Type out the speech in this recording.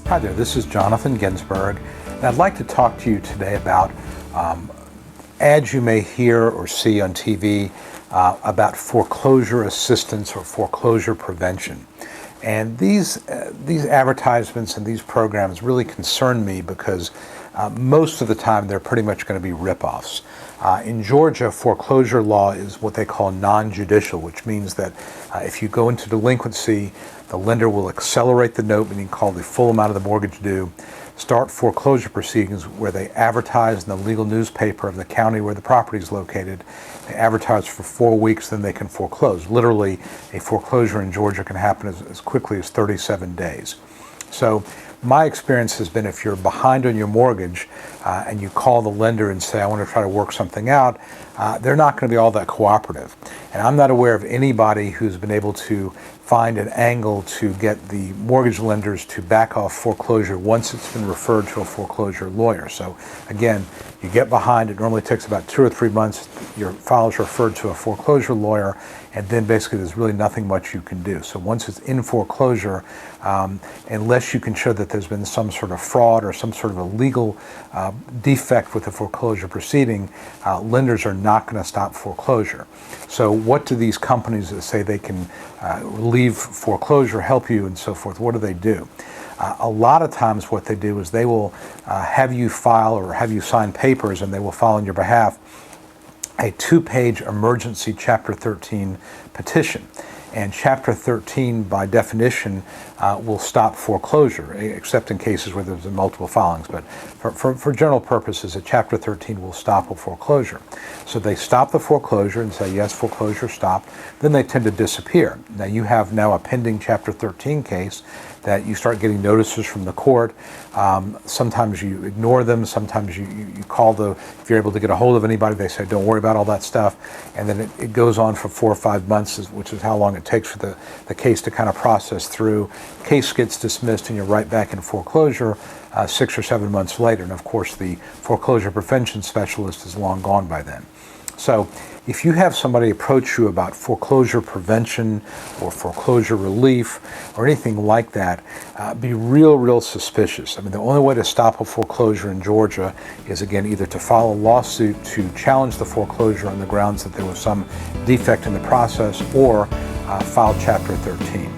Hi there, this is Jonathan Ginsberg, and I'd like to talk to you today about ads you may hear or see on TV about foreclosure assistance or foreclosure prevention. And these advertisements and these programs really concern me because most of the time they're pretty much going to be ripoffs. In Georgia, foreclosure law is what they call non-judicial, which means that if you go into delinquency, the lender will accelerate the note, meaning call the full amount of the mortgage due, start foreclosure proceedings where they advertise in the legal newspaper of the county where the property is located. They advertise for 4 weeks, then they can foreclose. Literally, a foreclosure in Georgia can happen as quickly as 37 days. So my experience has been if you're behind on your mortgage and you call the lender and say, I want to try to work something out, they're not going to be all that cooperative. And I'm not aware of anybody who's been able to find an angle to get the mortgage lenders to back off foreclosure once it's been referred to a foreclosure lawyer. So again, you get behind, it normally takes about 2 or 3 months, your file is referred to a foreclosure lawyer, and then basically there's really nothing much you can do. So once it's in foreclosure, unless you can show that there's been some sort of fraud or some sort of a legal defect with the foreclosure proceeding, lenders are not going to stop foreclosure. So what do these companies that say they can relieve foreclosure help you and so forth, what do? A lot of times what they do is they will have you file or have you sign papers, and they will file on your behalf a 2-page emergency Chapter 13 petition. And Chapter 13, by definition, will stop foreclosure, except in cases where there's multiple filings. But for general purposes, a Chapter 13 will stop a foreclosure. So they stop the foreclosure and say, yes, foreclosure stopped. Then they tend to disappear. Now you have now a pending Chapter 13 case that you start getting notices from the court. Sometimes you ignore them. Sometimes you call if you're able to get a hold of anybody, they say, don't worry about all that stuff. And then it goes on for 4 or 5 months, which is how long it takes for the case to kind of process through. Case gets dismissed and you're right back in foreclosure 6 or 7 months later. And of course, the foreclosure prevention specialist is long gone by then. So if you have somebody approach you about foreclosure prevention or foreclosure relief or anything like that, be real suspicious. I mean, the only way to stop a foreclosure in Georgia is, again, either to file a lawsuit to challenge the foreclosure on the grounds that there was some defect in the process, or file Chapter 13.